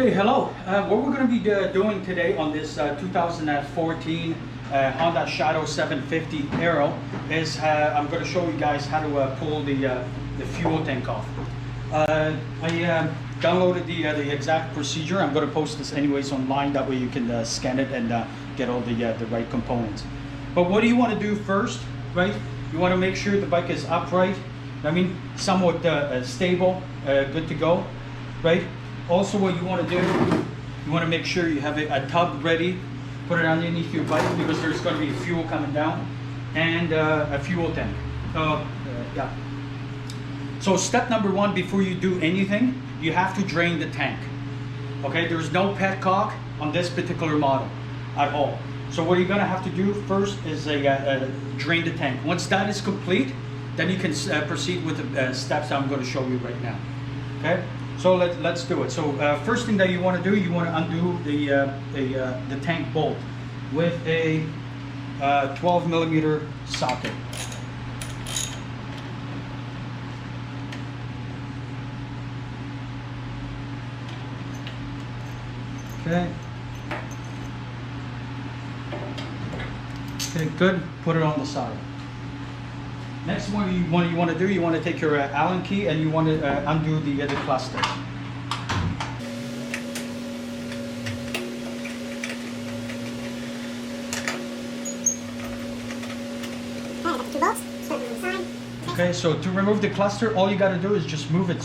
Okay, hello. What we're going to be doing today on this 2014 Honda Shadow 750 Aero is I'm going to show you guys how to pull the fuel tank off. I downloaded the exact procedure. I'm going to post this anyways online, that way you can scan it and get all the right components. But what do you want to do first, right? You want to make sure the bike is upright, I mean somewhat stable, good to go, right? Also, what you want to do, you want to make sure you have a tub ready, put it underneath your bike, because there's going to be fuel coming down, and a fuel tank. Yeah. So step number one, before you do anything, you have to drain the tank. Okay, there's no petcock on this particular model at all. So what you're going to have to do first is drain the tank. Once that is complete, then you can proceed with the steps I'm going to show you right now. Okay. So let's do it. So first thing that you want to do, you want to undo the tank bolt with a 12mm socket. Okay. Okay, good. Put it on the side. Next one you want to do, you want to take your Allen key and you want to undo the cluster. Okay, so to remove the cluster, all you got to do is just move it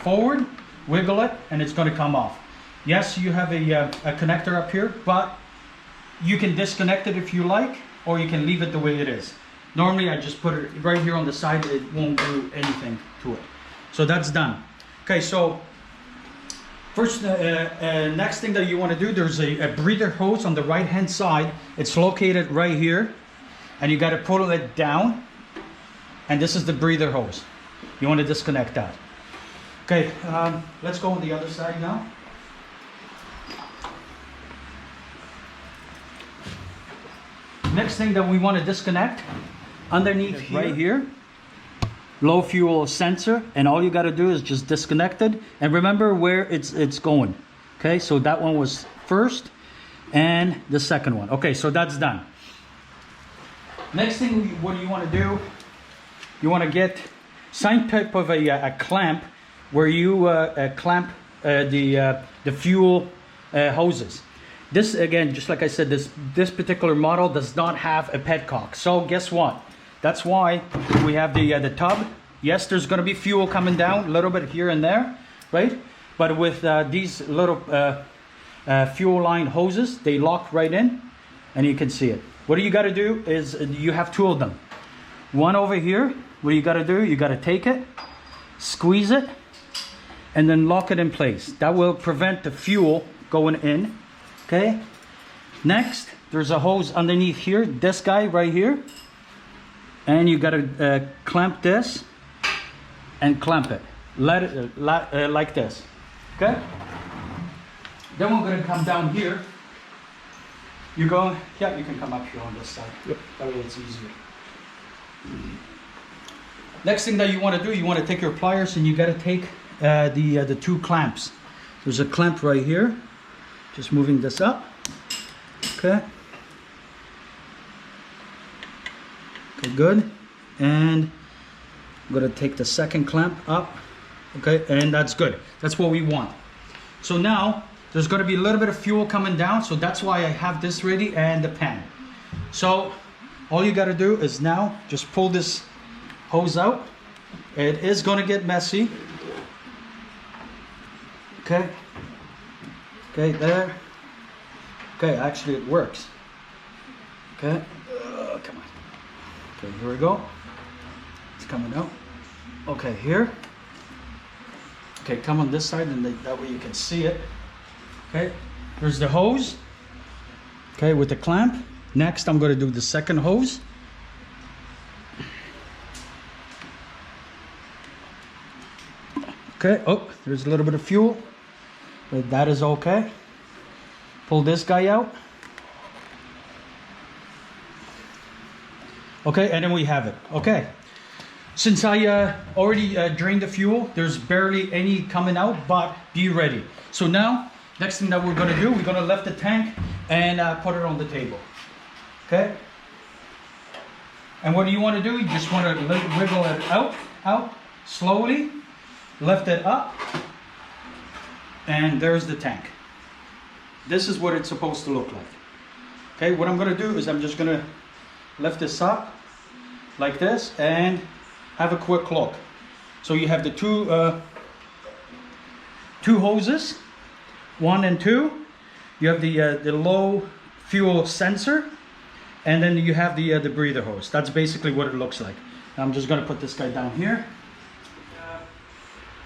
forward, wiggle it, and it's going to come off. Yes, you have a connector up here, but you can disconnect it if you like, or you can leave it the way it is. Normally I just put it right here on the side, it won't do anything to it. So that's done. Okay, so first, next thing that you want to do, there's a breather hose on the right hand side. It's located right here, and you got to pull it down, and this is the breather hose. You want to disconnect that. Okay, let's go on the other side now. Next thing that we want to disconnect, underneath here, right here, low fuel sensor, and all you got to do is just disconnect it, and remember where it's going. Okay, so that one was first and the second one. Okay, so that's done. Next thing, what you want to do, you want to get some type of a clamp where you clamp the fuel hoses. This, again, just like I said, this particular model does not have a petcock. So guess what? That's why we have the tub. Yes, there's going to be fuel coming down a little bit here and there, right? But with these little fuel line hoses, they lock right in, and you can see it. What you got to do is you have two of them. One over here. What you got to do, you got to take it, squeeze it, and then lock it in place. That will prevent the fuel going in. Okay, next there's a hose underneath here, this guy right here, and you got to clamp this and clamp it, let it like this. Okay, then we're going to come down here. You go, yeah, you can come up here on this side. Yep, that way it's easier. Next thing that you want to do, you want to take your pliers and you got to take the two clamps. There's a clamp right here. Just moving this up. Okay. Okay, good. And I'm going to take the second clamp up. Okay, and that's good. That's what we want. So now there's going to be a little bit of fuel coming down, so that's why I have this ready and the pan. So all you got to do is now just pull this hose out. It is going to get messy. Okay. Okay, there. Okay, actually it works. Okay, come on. Okay, here we go. It's coming out. Okay, here. Okay, come on this side, and that way you can see it. Okay, there's the hose. Okay, with the clamp. Next, I'm going to do the second hose. Okay, oh, there's a little bit of fuel. But that is okay. Pull this guy out. Okay, and then we have it. Okay, Since I already drained the fuel, there's barely any coming out, but be ready. So now Next thing that we're gonna do, we're gonna lift the tank and put it on the table. Okay? And what do you want to do? You just want to wiggle it out, slowly, lift it up, and there's the tank. This is what it's supposed to look like. Okay, what I'm going to do is I'm just going to lift this up like this and have a quick look. So you have the two hoses, 1 and 2. You have the low fuel sensor, and then you have the breather hose. That's basically what it looks like. I'm just going to put this guy down here.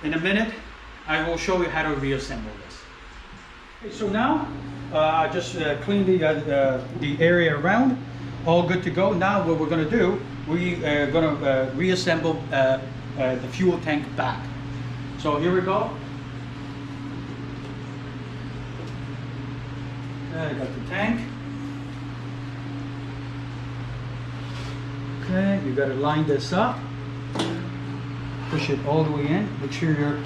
In a minute, I will show you how to reassemble this. Okay, so now I just cleaned the area around. All good to go. Now what we're going to do, we are going to reassemble the fuel tank back. So here we go. I got the tank. Okay, you got to line this up. Push it all the way in. Make sure your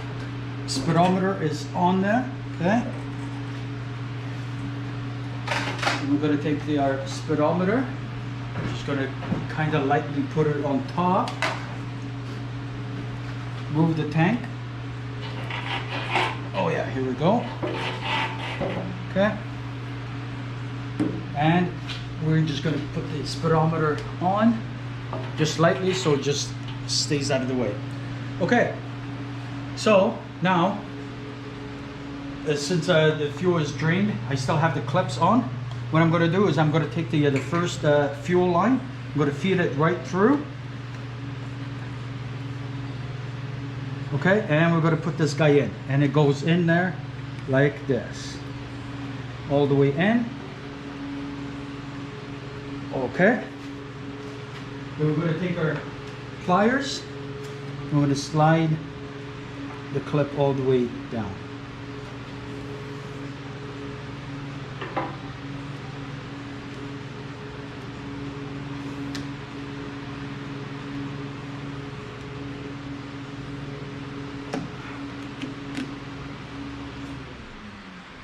speedometer is on there. Okay. And we're going to take our speedometer. Just going to kind of lightly put it on top. Move the tank. Oh yeah, here we go. Okay. And we're just going to put the speedometer on just lightly so it just stays out of the way. Okay, so now since the fuel is drained, I still have the clips on. What I'm going to do is I'm going to take the first fuel line. I'm going to feed it right through. Okay, and we're going to put this guy in, and it goes in there like this, all the way in. Okay, then we're going to take our pliers. We're going to slide the clip all the way down.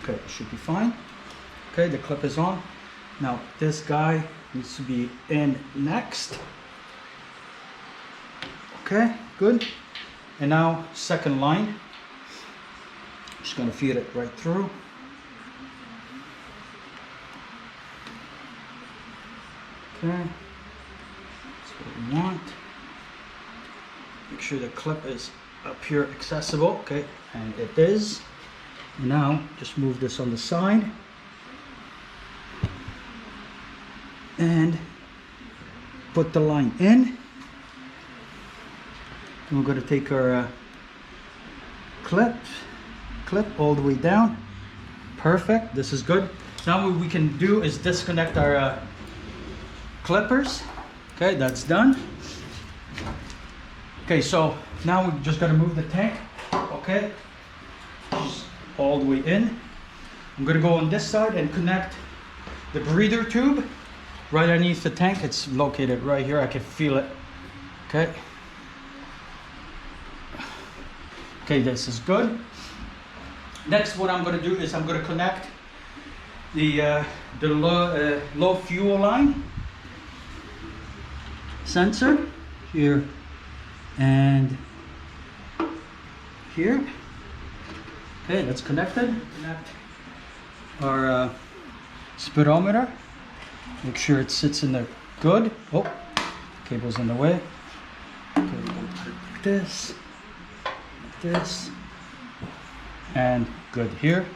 Okay, should be fine. Okay, the clip is on. Now this guy needs to be in next. Okay, good. And now second line. Just gonna feed it right through. Okay, that's what we want. Make sure the clip is up here accessible. Okay, and it is. And now just move this on the side. And put the line in. And we're going to take our clip all the way down. Perfect. This is good. Now what we can do is disconnect our clippers. Okay, that's done. Okay, so now we just got to move the tank. Okay, just all the way in. I'm going to go on this side and connect the breather tube right underneath the tank. It's located right here. I can feel it. Okay. Okay, this is good. Next, what I'm going to do is I'm going to connect the low fuel line sensor here and here. Okay, that's connected. Connect our speedometer. Make sure it sits in there good. Oh, cable's in the way. Okay, we're going to put it like this. This and good here.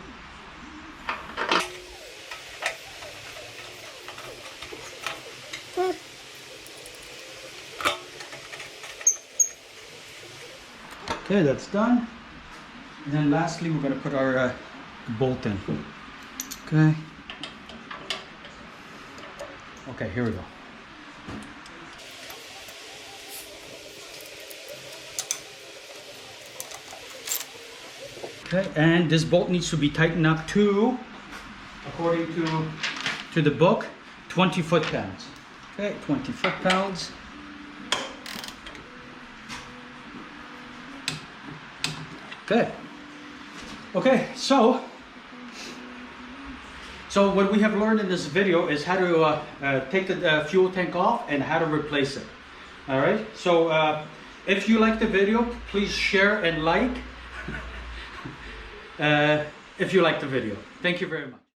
Okay, that's done. And then lastly, we're going to put our bolt in. Okay. Okay, here we go. Okay, and this bolt needs to be tightened up to, according to the book, 20 foot-pounds. Okay, 20 foot-pounds. Okay. Okay, so So what we have learned in this video is how to take the fuel tank off and how to replace it. All right, so if you like the video, please share and like if you like the video. Thank you very much.